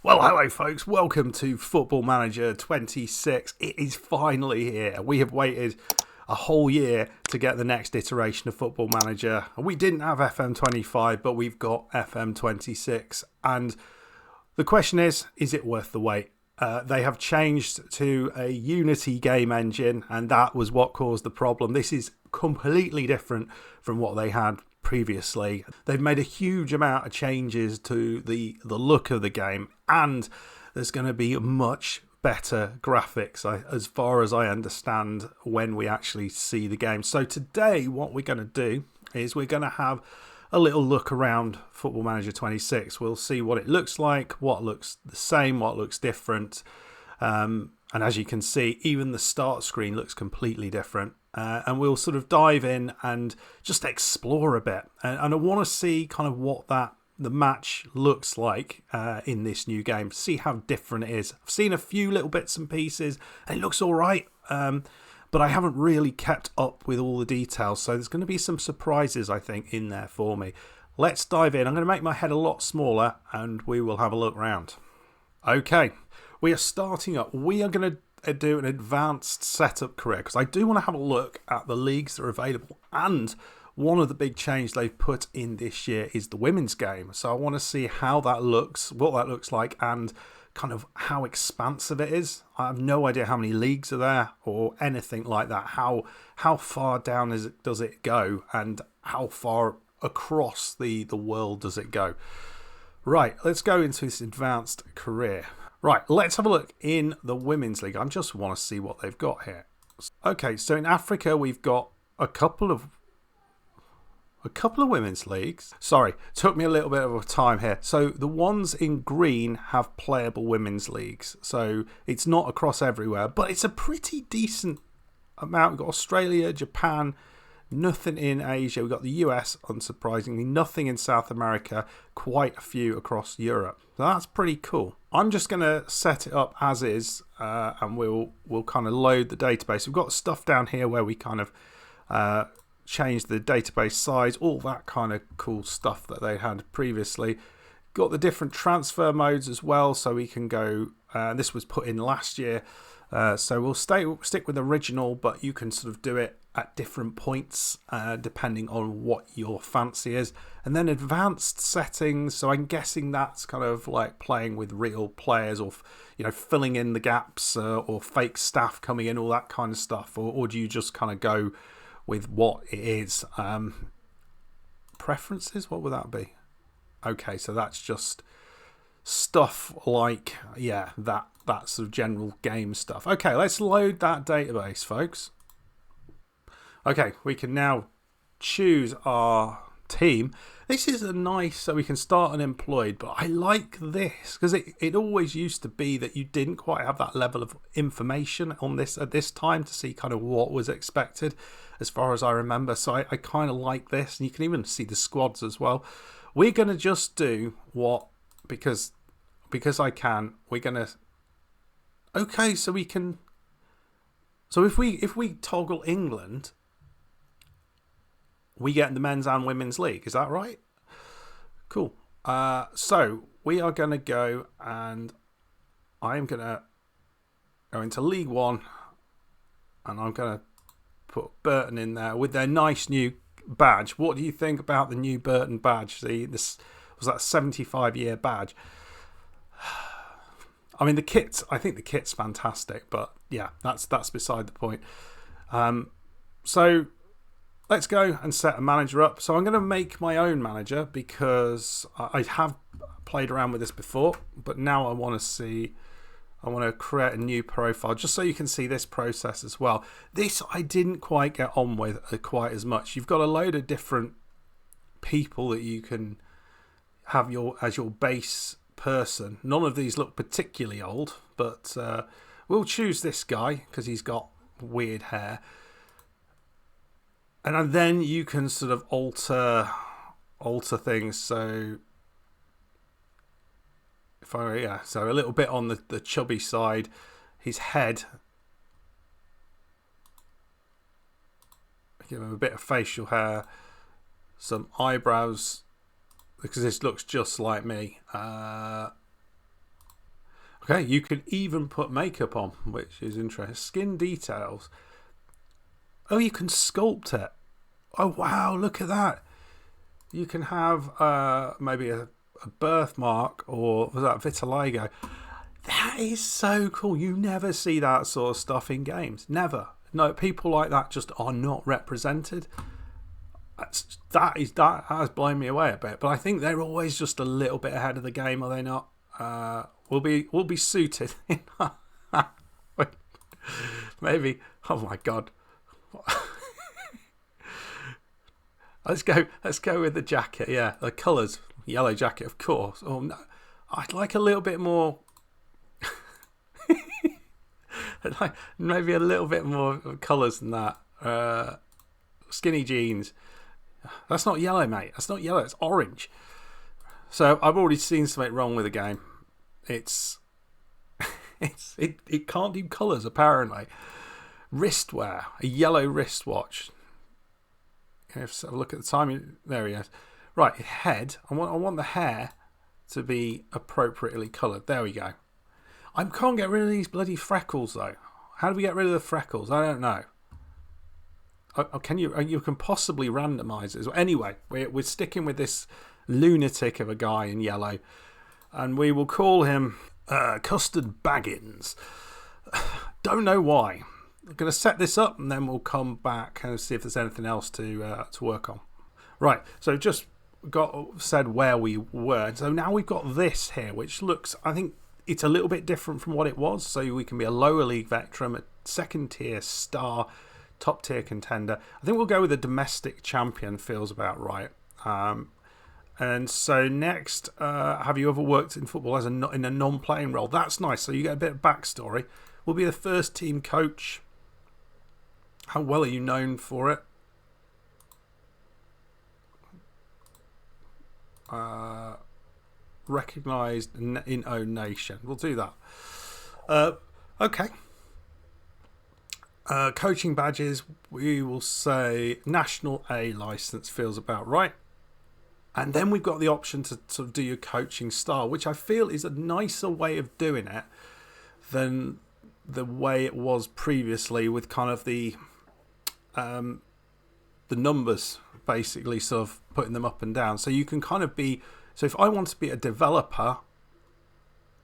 Well, hello folks, welcome to Football Manager 26. It is finally here. We have waited a whole year to get the next iteration of Football Manager. We didn't have FM25, but we've got FM26. And the question is it worth the wait? They have changed to a Unity game engine, and that was what caused the problem. This is completely different from what they had previously. They've made a huge amount of changes to the look of the game, and there's going to be much better graphics as far as I understand when we actually see the game. So today what we're going to do is we're going to have a little look around Football Manager 26. We'll see what it looks like, what looks the same, what looks different, and as you can see, even the start screen looks completely different. And we'll sort of dive in and just explore a bit. And I want to see kind of what the match looks like in this new game. See how different it is. I've seen a few little bits and pieces, and it looks all right. But I haven't really kept up with all the details. So there's going to be some surprises, I think, in there for me. Let's dive in. I'm going to make my head a lot smaller, and we will have a look round. Okay, we are starting up. We are going to do an advanced setup career because I do want to have a look at the leagues that are available, and one of the big changes they've put in this year is the women's game. So I want to see how that looks, what that looks like, and kind of how expansive it is. I have no idea how many leagues are there or anything like that. How far down does it go, and how far across the world does it go? Right, let's go into this advanced career. Right, let's have a look in the Women's League. I just want to see what they've got here. Okay, so in Africa, we've got a couple of women's leagues. Sorry, took me a little bit of a time here. So the ones in green have playable women's leagues. So it's not across everywhere, but it's a pretty decent amount. We've got Australia, Japan, nothing in Asia. We've got the US, unsurprisingly, nothing in South America, quite a few across Europe. So that's pretty cool. I'm just going to set it up as is, and we'll kind of load the database. We've got stuff down here where we kind of change the database size, all that kind of cool stuff that they had previously. Got the different transfer modes as well, so we can go, this was put in last year, so we'll stick with original, but you can sort of do it at different points depending on what your fancy is. And then advanced settings, so I'm guessing that's kind of like playing with real players, or filling in the gaps, or fake staff coming in, all that kind of stuff, or do you just kind of go with what it is? Preferences, what would that be? Okay, so that's just stuff like, yeah, that sort of general game stuff. Okay, let's load that database, folks. Okay, we can now choose our team. This is a nice, so we can start unemployed, but I like this because it always used to be that you didn't quite have that level of information on this at this time to see kind of what was expected as far as I remember. So I kind of like this, and you can even see the squads as well. We're going to just do what, because I can, we're going to, okay, so we can, so if we toggle England, we get the men's and women's league. Is that right? Cool. So we are going to go, and I'm going to go into League One, and I'm going to put Burton in there with their nice new badge. What do you think about the new Burton badge? This was that 75-year badge. I mean, the kits, I think the kit's fantastic, but yeah, that's beside the point. So let's go and set a manager up. So I'm going to make my own manager because I have played around with this before, but now I want to create a new profile just so you can see this process as well. This I didn't quite get on with quite as much. You've got a load of different people that you can have as your base person. None of these look particularly old, but we'll choose this guy because he's got weird hair. And then you can sort of alter things. So so a little bit on the chubby side. His head, give him a bit of facial hair, some eyebrows, because this looks just like me. Okay, you can even put makeup on, which is interesting. Skin details. Oh, you can sculpt it. Oh, wow, look at that. You can have maybe a birthmark, or was that vitiligo? That is so cool. You never see that sort of stuff in games. Never. No, people like that just are not represented. That has blown me away a bit. But I think they're always just a little bit ahead of the game, are they not? We'll be suited. Maybe. Oh my god. Let's go with the jacket. Yeah, the colours. Yellow jacket, of course. Oh no, I'd like a little bit more. Like maybe a little bit more colours than that. Skinny jeans. That's not yellow, mate. That's not yellow. It's orange. So I've already seen something wrong with the game. It can't do colours apparently. Wristwear, a yellow wristwatch. Let's have a look at the timing. There he is. Right, head. I want the hair to be appropriately coloured. There we go. I can't get rid of these bloody freckles though. How do we get rid of the freckles? I don't know. Can you? You can possibly randomise it as well. Anyway, we're sticking with this lunatic of a guy in yellow, and we will call him Custard Baggins. Don't know why. I'm going to set this up and then we'll come back and see if there's anything else to work on. Right, so just said where we were. So now we've got this here, which looks, I think it's a little bit different from what it was. So we can be a lower league veteran, a second tier star, top tier contender. I think we'll go with a domestic champion, feels about right. And so next, have you ever worked in football in a non-playing role? That's nice. So you get a bit of backstory. We'll be the first team coach. How well are you known for it? Recognised in own nation. We'll do that. Okay. Coaching badges, we will say National A licence, feels about right. And then we've got the option to sort of do your coaching style, which I feel is a nicer way of doing it than the way it was previously, with kind of the numbers basically sort of putting them up and down. So you can kind of be, so if I want to be a developer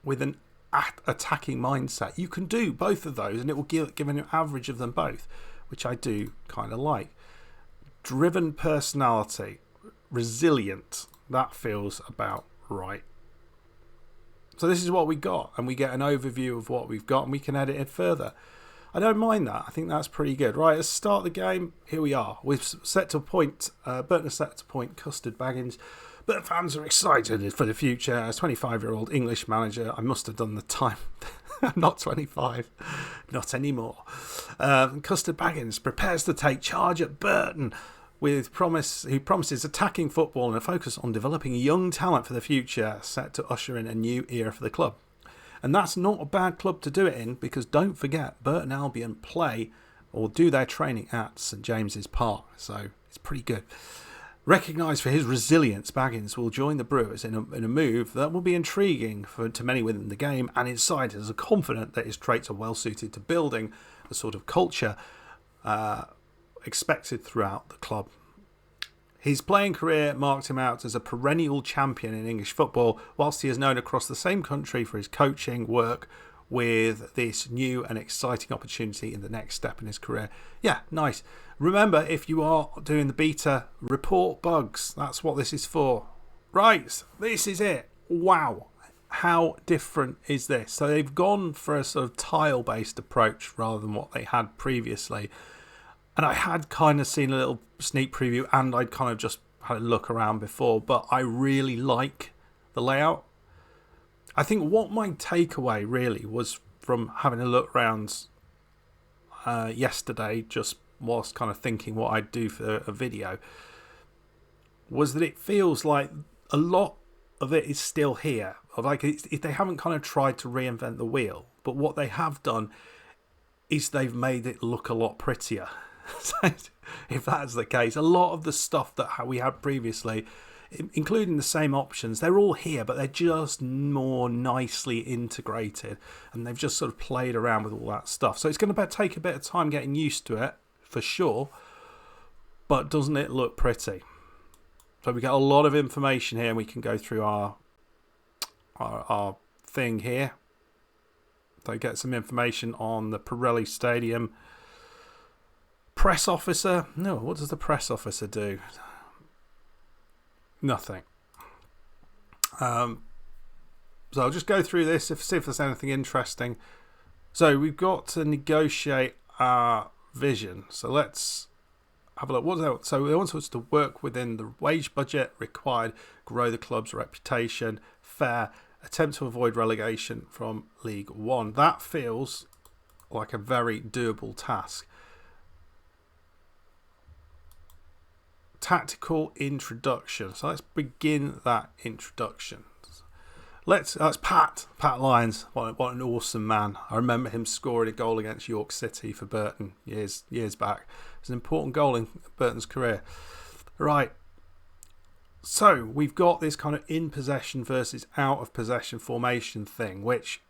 with an attacking mindset, you can do both of those and it will give an average of them both, which I do kind of like. Driven personality, resilient, that feels about right. So this is what we got, and we get an overview of what we've got and we can edit it further. I don't mind that. I think that's pretty good. Right, let's start the game. Here we are. We've set to point, Burton has set to point Custard Baggins. Burton fans are excited for the future. As 25-year-old English manager, I must have done the time. I'm not 25. Not anymore. Custard Baggins prepares to take charge at Burton who promises attacking football and a focus on developing young talent for the future, set to usher in a new era for the club. And that's not a bad club to do it in, because don't forget, Burton Albion play or do their training at St James's Park, so it's pretty good. Recognised for his resilience, Baggins will join the Brewers in a move that will be intriguing to many within the game, and insiders are confident that his traits are well suited to building the sort of culture expected throughout the club. His playing career marked him out as a perennial champion in English football, whilst he is known across the same country for his coaching work with this new and exciting opportunity in the next step in his career. Yeah, nice. Remember, if you are doing the beta, report bugs. That's what this is for. Right, this is it. Wow. How different is this? So they've gone for a sort of tile-based approach rather than what they had previously. And I had kind of seen a little sneak preview and I'd kind of just had a look around before, but I really like the layout. I think what my takeaway really was from having a look around yesterday, just whilst kind of thinking what I'd do for a video, was that it feels like a lot of it is still here. Like they haven't kind of tried to reinvent the wheel, but what they have done is they've made it look a lot prettier. So if that's the case, a lot of the stuff that we had previously, including the same options. They're all here, but they're just more nicely integrated, and they've just sort of played around with all that stuff. So it's going to take a bit of time getting used to it, for sure, but doesn't it look pretty? So we get a lot of information here, and we can go through our thing here. So get some information on the Pirelli Stadium. Press officer. No, what does the press officer do? Nothing. So I'll just go through this, see if there's anything interesting. So we've got to negotiate our vision. So let's have a look. So they want us to work within the wage budget required, grow the club's reputation, fair, attempt to avoid relegation from League One. That feels like a very doable task. Tactical introduction. So let's begin that introduction. That's Pat Lyons. What an awesome man. I remember him scoring a goal against York City for Burton years back. It was an important goal in Burton's career. Right. So we've got this kind of in possession versus out of possession formation thing, which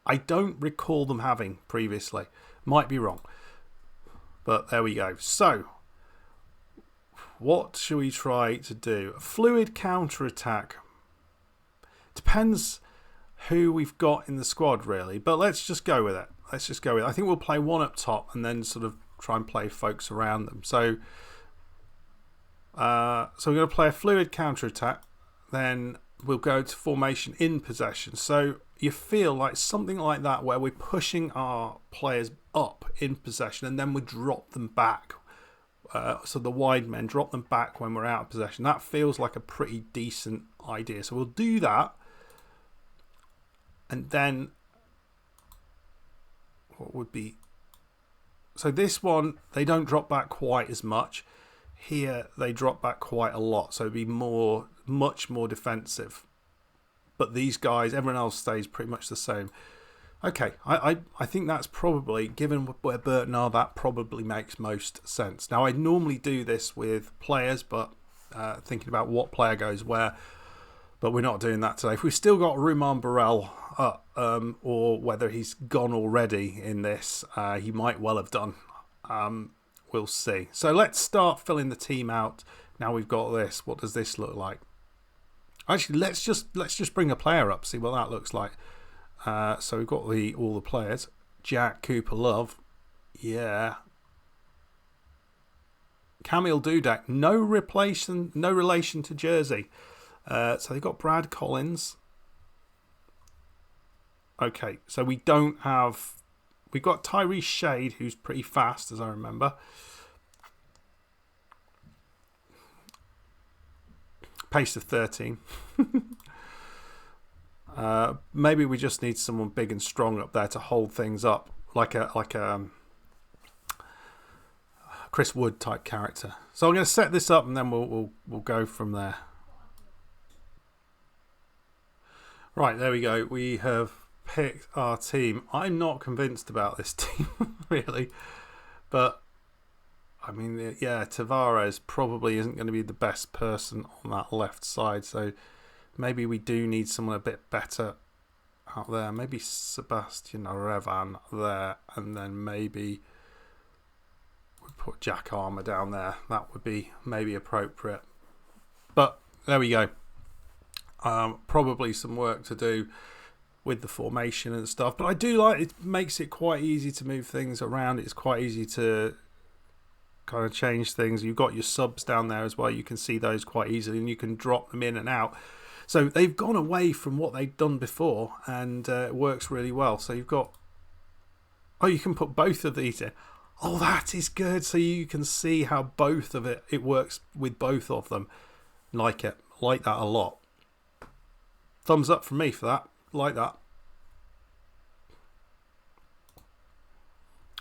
I don't recall them having previously. Might be wrong. But there we go. So what should we try to do? A fluid counter-attack. Depends who we've got in the squad, really. But let's just go with it. I think we'll play one up top and then sort of try and play folks around them. So we're going to play a fluid counter-attack. Then we'll go to formation in possession. So you feel like something like that where we're pushing our players up in possession and then we drop them back. So the wide men drop them back when we're out of possession. That feels like a pretty decent idea. So we'll do that. And then what would be... So this one, they don't drop back quite as much. Here, they drop back quite a lot. So it'd be much more defensive. But these guys, everyone else stays pretty much the same. Okay, I think that's probably, given where Burton are, that probably makes most sense. Now, I normally do this with players, but thinking about what player goes where, but we're not doing that today. If we've still got Ruman Burrell, or whether he's gone already in this, he might well have done. We'll see. So let's start filling the team out. Now we've got this. What does this look like? Actually, let's just bring a player up, see what that looks like. So we've got all the players. Jack Cooper Love. Yeah. Camille Dudek. No relation to Jersey. So they've got Brad Collins. Okay, so we've got Tyrese Shade, who's pretty fast, as I remember. Pace of 13. Maybe we just need someone big and strong up there to hold things up, like a Chris Wood type character. So I'm going to set this up, and then we'll go from there. Right, there we go. We have picked our team. I'm not convinced about this team really, but I mean, yeah, Tavares probably isn't going to be the best person on that left side, so maybe we do need someone a bit better out there. Maybe Sebastian Revan there, and then maybe we put Jack Armour down there. That would be maybe appropriate. But there we go. Probably some work to do with the formation and stuff. But I do like it. Makes it quite easy to move things around. It's quite easy to kind of change things. You've got your subs down there as well. You can see those quite easily, and you can drop them in and out. So they've gone away from what they've done before, and it works really well. So you've got... Oh, you can put both of these in. Oh, that is good. So you can see how both of it works with both of them. Like it. Like that a lot. Thumbs up from me for that. Like that.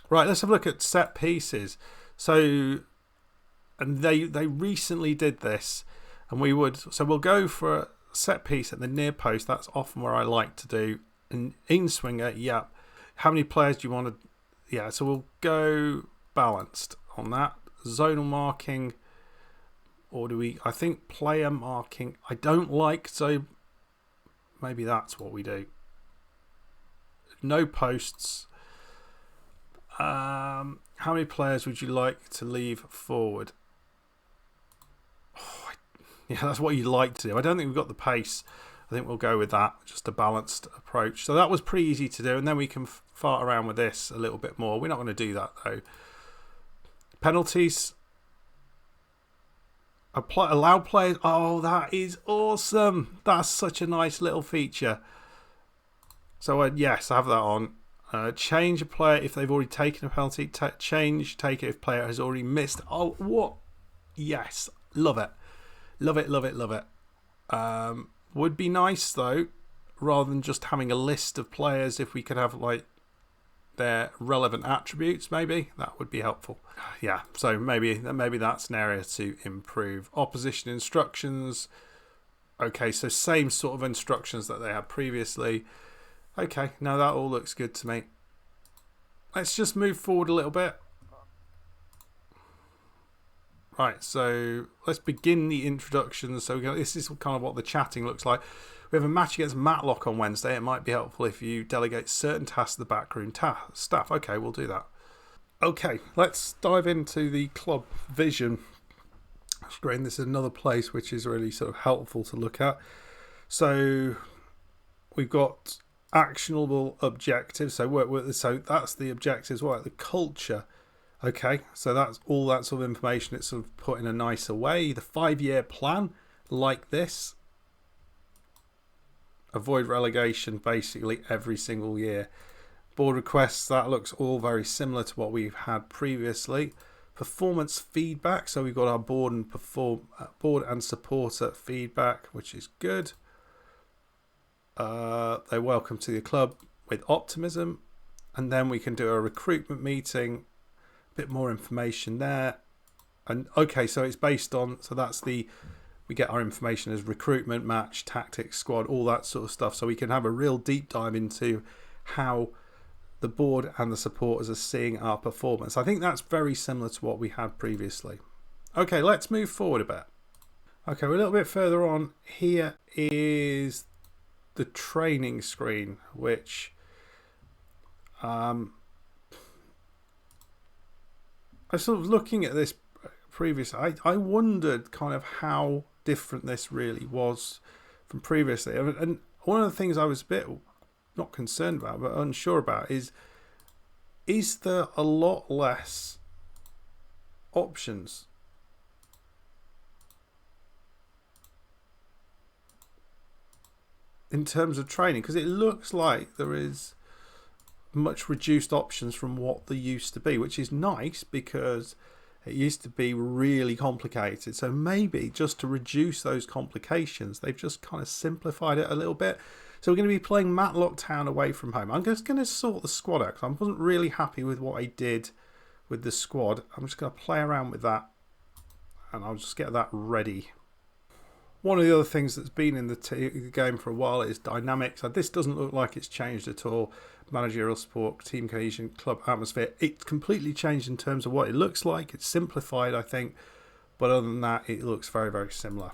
Right, let's have a look at set pieces. So, and they recently did this, and so we'll go for a set piece at the near post. That's often where I like to do. An in-swinger, yeah. How many players do you want to... Yeah, so we'll go balanced on that. Zonal marking. Or do we... I think player marking I don't like, so maybe that's what we do. No posts. How many players would you like to leave forward? Oh, yeah, that's what you'd like to do. I don't think we've got the pace. I think we'll go with that, just a balanced approach. So that was pretty easy to do, and then we can fart around with this a little bit more. We're not going to do that, though. Penalties. Allow players. Oh, that is awesome. That's such a nice little feature. So, yes, I have that on. Change a player if they've already taken a penalty. Take it if player has already missed. Oh, what? Yes. Love it. Love it, love it, love it. Would be nice, though, rather than just having a list of players, if we could have, like, their relevant attributes, maybe. That would be helpful. Yeah, so maybe that's an area to improve. Opposition instructions. Okay, so same sort of instructions that they had previously. Okay, now that all looks good to me. Let's just move forward a little bit. Right, so let's begin the introduction. So this is kind of what the chatting looks like. We have a match against Matlock on Wednesday. It might be helpful if you delegate certain tasks to the backroom staff. Okay, we'll do that. Okay, let's dive into the club vision screen. This is another place which is really sort of helpful to look at. So we've got actionable objectives. So that's the objectives. What, the culture? Okay, so that's all that sort of information. It's sort of put in a nicer way. The 5-year plan, like this. Avoid relegation basically every single year. Board requests, that looks all very similar to what we've had previously. Performance feedback, so we've got our board and supporter feedback, which is good. They're welcome to the club with optimism, and then we can do a recruitment meeting. A bit more information there, and okay, so it's based on, so that's the, we get our information as recruitment, match, tactics, squad, all that sort of stuff, so we can have a real deep dive into how the board and the supporters are seeing our performance. I think that's very similar to what we had previously. Okay, let's move forward a bit. Okay, we're a little bit further on. Here is the training screen, which I was sort of looking at this previously. I wondered kind of how different this really was from previously. And one of the things I was a bit not concerned about, but unsure about, is there a lot less options? In terms of training, because it looks like there is much reduced options from what they used to be, which is nice because it used to be really complicated. So maybe just to reduce those complications, they've just kind of simplified it a little bit. So we're going to be playing Matlock Town away from home. I'm just going to sort the squad out because I wasn't really happy with what I did with the squad. I'm just going to play around with that and I'll just get that ready. One of the other things that's been in the game for a while is dynamics. This doesn't look like it's changed at all. Managerial support, team cohesion, club atmosphere. It's completely changed in terms of what it looks like. It's simplified, I think. But other than that, it looks very, very similar.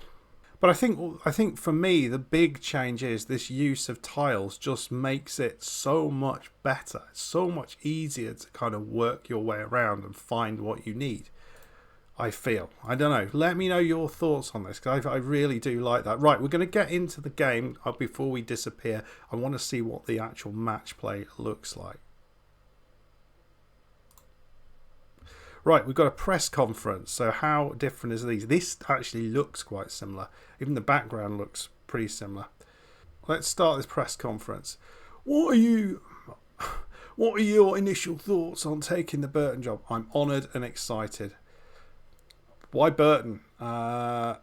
But I think for me, the big change is this use of tiles just makes it so much better. It's so much easier to kind of work your way around and find what you need. I feel. I don't know. Let me know your thoughts on this, because I really do like that. Right, we're going to get into the game before we disappear. I want to see what the actual match play looks like. Right, we've got a press conference. So how different is these? This actually looks quite similar. Even the background looks pretty similar. Let's start this press conference. What are your initial thoughts on taking the Burton job? I'm honoured and excited. Why Burton? I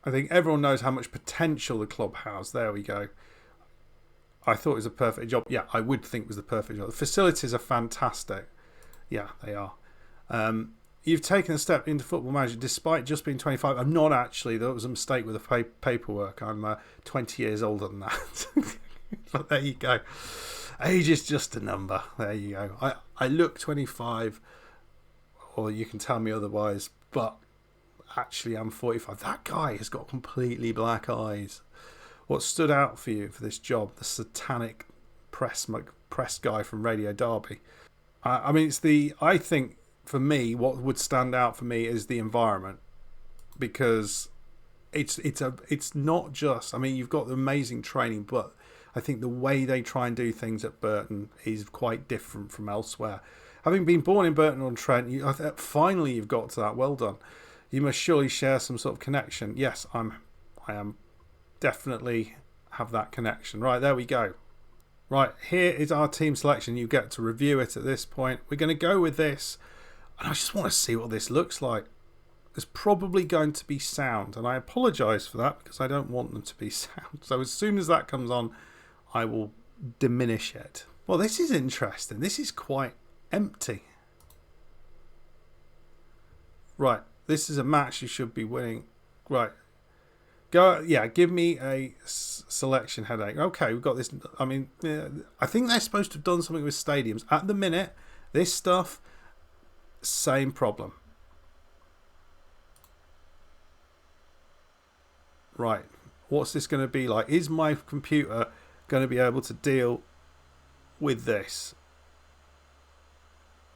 think everyone knows how much potential the club has. There we go. I thought it was a perfect job. Yeah, I would think it was the perfect job. The facilities are fantastic. Yeah, they are. You've taken a step into Football Manager despite just being 25. I'm not actually. That was a mistake with the paperwork. I'm 20 years older than that. But there you go. Age is just a number. There you go. I look 25, or you can tell me otherwise, but actually am 45. That guy has got completely black eyes. What stood out for you for this job? The satanic press guy from Radio Derby. I mean, I think for me, what would stand out for me is the environment, because it's not just. I mean, you've got the amazing training, but I think the way they try and do things at Burton is quite different from elsewhere. Having been born in Burton-on-Trent, finally you've got to that. Well done. You must surely share some sort of connection. Yes, I am definitely have that connection. Right, there we go. Right, here is our team selection. You get to review it at this point. We're going to go with this, and I just want to see what this looks like. There's probably going to be sound, and I apologise for that because I don't want them to be sound. So as soon as that comes on, I will diminish it. Well, this is interesting. This is quite empty. Right, this is a match you should be winning. Right, go. Yeah, give me a selection headache. Okay, we've got this. I mean, I think they're supposed to have done something with stadiums. At the minute, this stuff, same problem. Right, what's this going to be like? Is my computer going to be able to deal with this?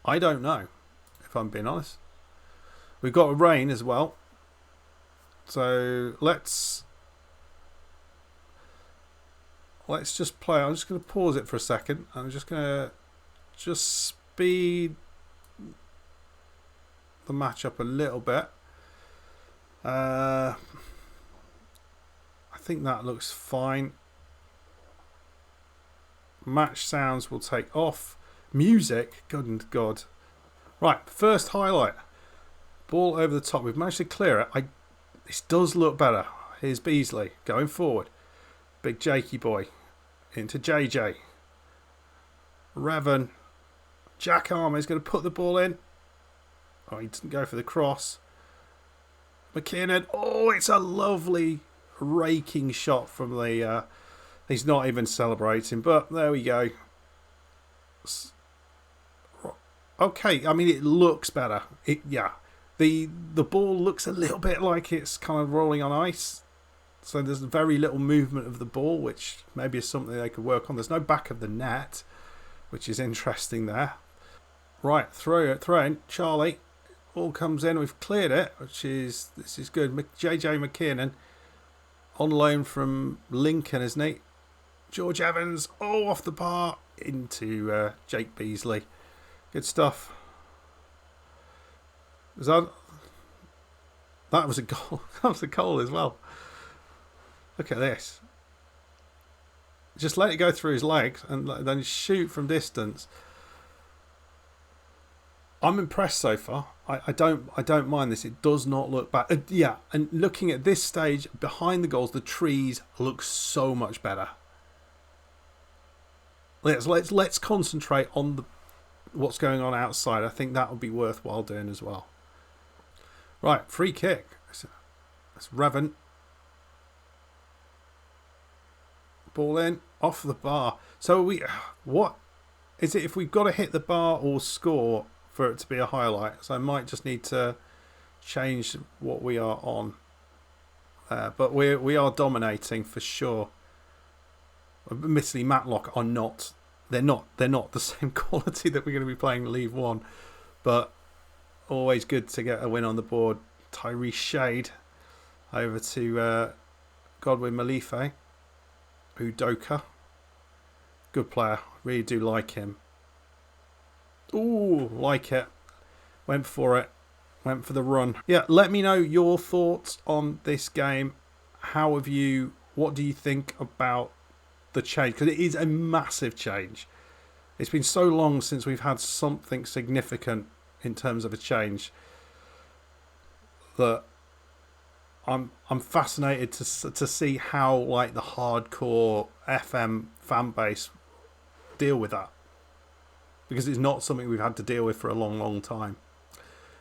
I don't know, if I'm being honest. We've got rain as well. So let's just play. I'm just going to pause it for a second. I'm just going to speed the match up a little bit. I think that looks fine. Match sounds will take off. Music, good God. Right, first highlight. Ball over the top. We've managed to clear it. This does look better. Here's Beasley going forward. Big Jakey boy. Into JJ. Revan. Jack Armour is going to put the ball in. Oh, he didn't go for the cross. McKinnon. Oh, it's a lovely raking shot from the... he's not even celebrating, but there we go. Okay, I mean, it looks better. Yeah. The ball looks a little bit like it's kind of rolling on ice. So there's very little movement of the ball, which maybe is something they could work on. There's no back of the net, which is interesting there. Right, throw in. Charlie. Ball comes in. We've cleared it, this is good. JJ McKinnon on loan from Lincoln, isn't he? George Evans. Oh, off the bar into Jake Beasley. Good stuff. That was a goal. That was a goal as well. Look at this. Just let it go through his legs and then shoot from distance. I'm impressed so far. I don't mind this. It does not look bad. Yeah, and looking at this stage behind the goals, the trees look so much better. Let's concentrate on what's going on outside. I think that would be worthwhile doing as well. Right, free kick. That's Revan. Ball in, off the bar. So what is it? If we've got to hit the bar or score for it to be a highlight, so I might just need to change what we are on. But we are dominating for sure. Admittedly, Matlock are not. They're not the same quality that we're going to be playing League One, but always good to get a win on the board. Tyrese Shade over to Godwin Malife. Udoka. Good player. Really do like him. Ooh, like it. Went for it. Went for the run. Yeah, let me know your thoughts on this game. What do you think about the change? Because it is a massive change. It's been so long since we've had something significant in terms of a change that I'm fascinated to see how like the hardcore FM fan base deal with that, because it's not something we've had to deal with for a long time.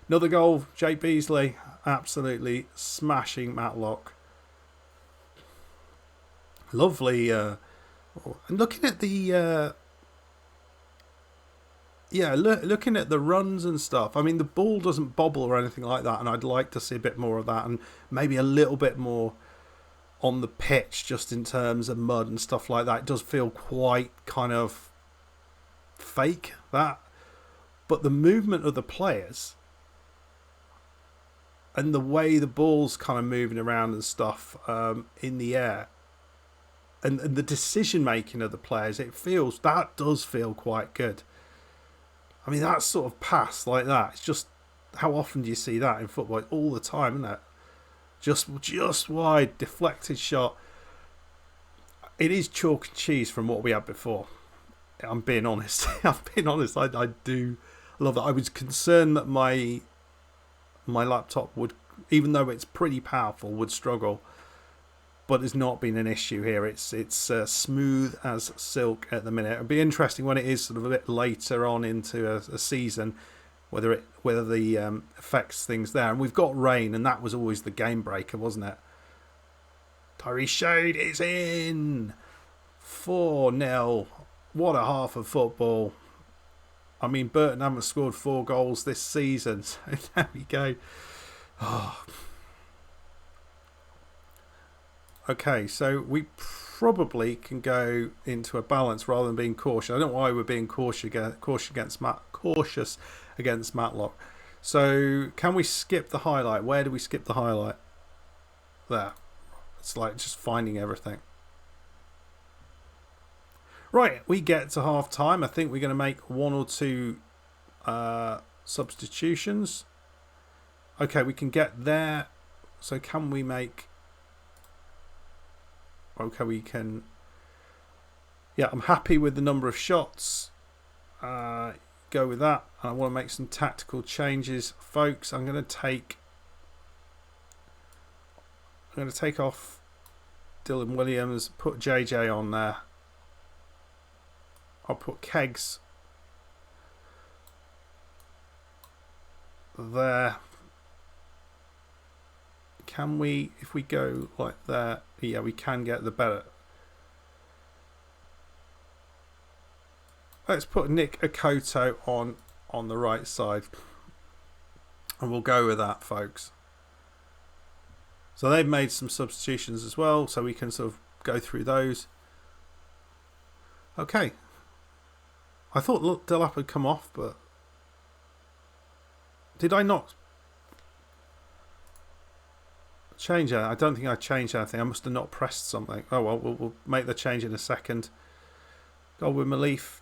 Another goal, Jake Beasley, absolutely smashing Matlock. Lovely. And looking at the yeah, looking at the runs and stuff, I mean, the ball doesn't bobble or anything like that, and I'd like to see a bit more of that, and maybe a little bit more on the pitch, just in terms of mud and stuff like that. It does feel quite kind of fake, that. But the movement of the players and the way the ball's kind of moving around and stuff in the air, and the decision making of the players, that does feel quite good. I mean, that sort of pass like that, it's just, how often do you see that in football? All the time, isn't it? Just wide, deflected shot. It is chalk and cheese from what we had before. I'm being honest. I do love that. I was concerned that my laptop would, even though it's pretty powerful, would struggle. But it's not been an issue here. It's smooth as silk at the minute. It'll be interesting when it is sort of a bit later on into a season, whether the affects things there. And we've got rain, and that was always the game breaker, wasn't it? Tyree Shade is in 4-0. What a half of football. I mean, Burton haven't scored 4 goals this season, so there we go. Oh. Okay, so we probably can go into a balance rather than being cautious. I don't know why we're being cautious against Matlock. So can we skip the highlight? Where do we skip the highlight? There. It's like just finding everything. Right, we get to half time. I think we're going to make 1 or 2 substitutions. Okay, we can get there. So can we make... Okay, we can... Yeah, I'm happy with the number of shots. Go with that. I want to make some tactical changes. Folks, I'm going to take off Dylan Williams, put JJ on there. I'll put Kegs there. Can we, if we go like there, yeah, we can get the better. Let's put Nick Okoto on the right side. And we'll go with that, folks. So they've made some substitutions as well, so we can sort of go through those. Okay. I thought Delap had come off, but did I not change that? I don't think I changed anything. I must have not pressed something. Oh well, we'll make the change in a second. Go with Malif.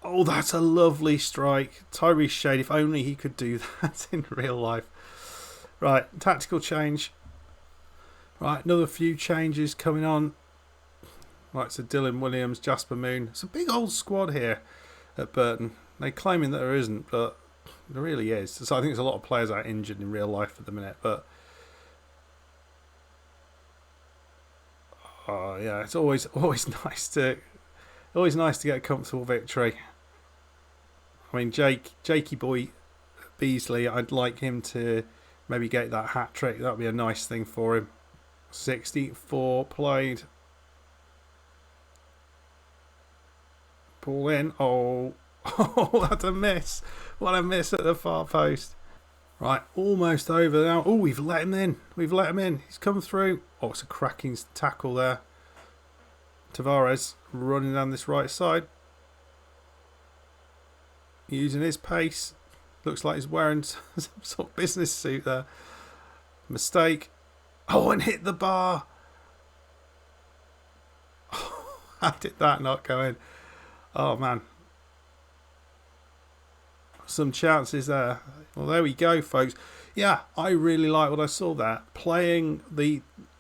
Oh, that's a lovely strike. Tyree Shade, if only he could do that in real life. Right, tactical change. Right, another few changes coming on. Right, so Dylan Williams, Jasper Moon. It's a big old squad here at Burton. They're claiming that there isn't, but there really is. So I think there's a lot of players out injured in real life at the minute. But yeah, it's always nice to get a comfortable victory. I mean, Jakey boy Beasley, I'd like him to maybe get that hat trick. That'd be a nice thing for him. 64 played. Ball in. Oh, that's a miss. What a miss at the far post. Right, almost over now. Oh, we've let him in. He's come through. Oh, it's a cracking tackle there. Tavares running down this right side. Using his pace. Looks like he's wearing some sort of business suit there. Mistake. Oh, and hit the bar. How did that not go in? Oh, man. Some chances there. Well, there we go, folks. Yeah, I really like what I saw there. Playing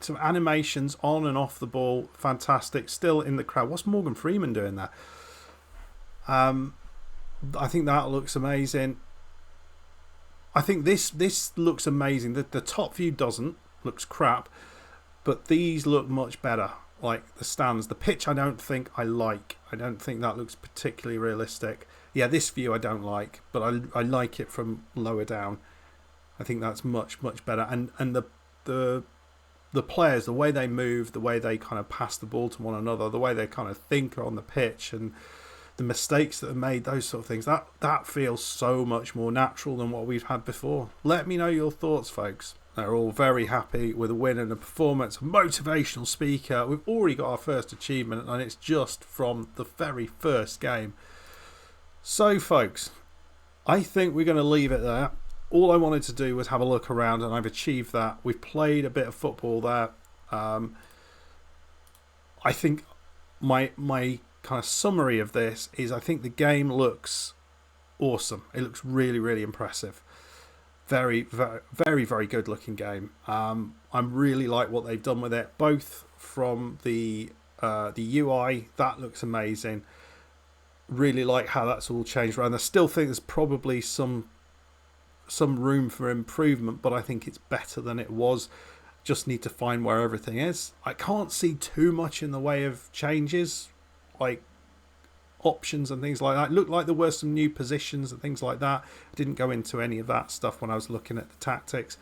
some animations on and off the ball. Fantastic. Still in the crowd. What's Morgan Freeman doing there? I think that looks amazing. I think this looks amazing. The top view doesn't. Looks crap. But these look much better. Like the stands. The pitch I don't think I like. I don't think that looks particularly realistic. Yeah, this view I don't like. But I like it from lower down. I think that's much, much better. And the players, the way they move, the way they kind of pass the ball to one another, the way they kind of think on the pitch, and the mistakes that are made, those sort of things, that feels so much more natural than what we've had before. Let me know your thoughts, folks. They're all very happy with a win and a performance. A motivational speaker. We've already got our first achievement, and it's just from the very first game. So, folks, I think we're going to leave it there. All I wanted to do was have a look around, and I've achieved that. We've played a bit of football there. I think my kind of summary of this is I think the game looks awesome. It looks really, really impressive. Very, very, very, very good looking game. I really like what they've done with it, both from the UI, that looks amazing. Really like how that's all changed around. I still think there's probably some room for improvement, but I think it's better than it was. Just need to find where everything is. I can't see too much in the way of changes, like options and things like that. It looked like there were some new positions and things like that. I didn't go into any of that stuff when I was looking at the tactics.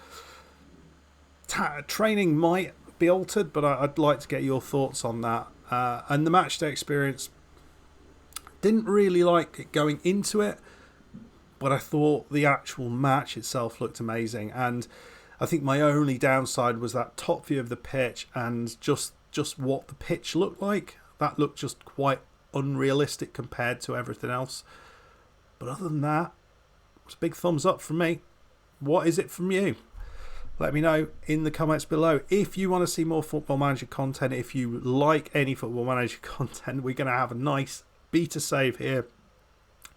Training might be altered, but I'd like to get your thoughts on that. And the matchday experience, didn't really like it going into it, but I thought the actual match itself looked amazing. And I think my only downside was that top view of the pitch and just what the pitch looked like. That looked just quite unrealistic compared to everything else. But other than that, it's a big thumbs up from me. What is it from you? Let me know in the comments below. If you want to see more Football Manager content, if you like any Football Manager content, we're going to have a nice beta save here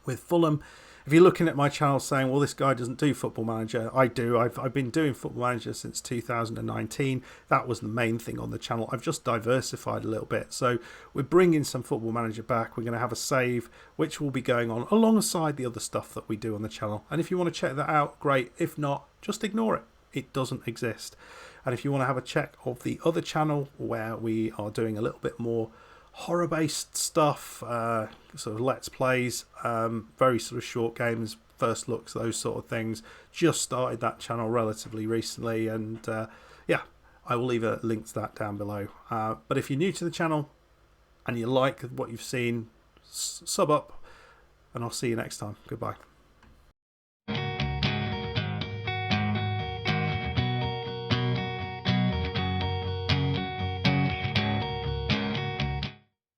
with Fulham. If you're looking at my channel saying, well, this guy doesn't do Football Manager, I do. I've been doing Football Manager since 2019. That was the main thing on the channel. I've just diversified a little bit. So we're bringing some Football Manager back. We're going to have a save, which will be going on alongside the other stuff that we do on the channel. And if you want to check that out, great. If not, just ignore it. It doesn't exist. And if you want to have a check of the other channel where we are doing a little bit more horror-based stuff, sort of let's plays, very sort of short games, first looks, those sort of things. Just started that channel relatively recently, and yeah, I will leave a link to that down below. But if you're new to the channel and you like what you've seen, sub up, and I'll see you next time. Goodbye.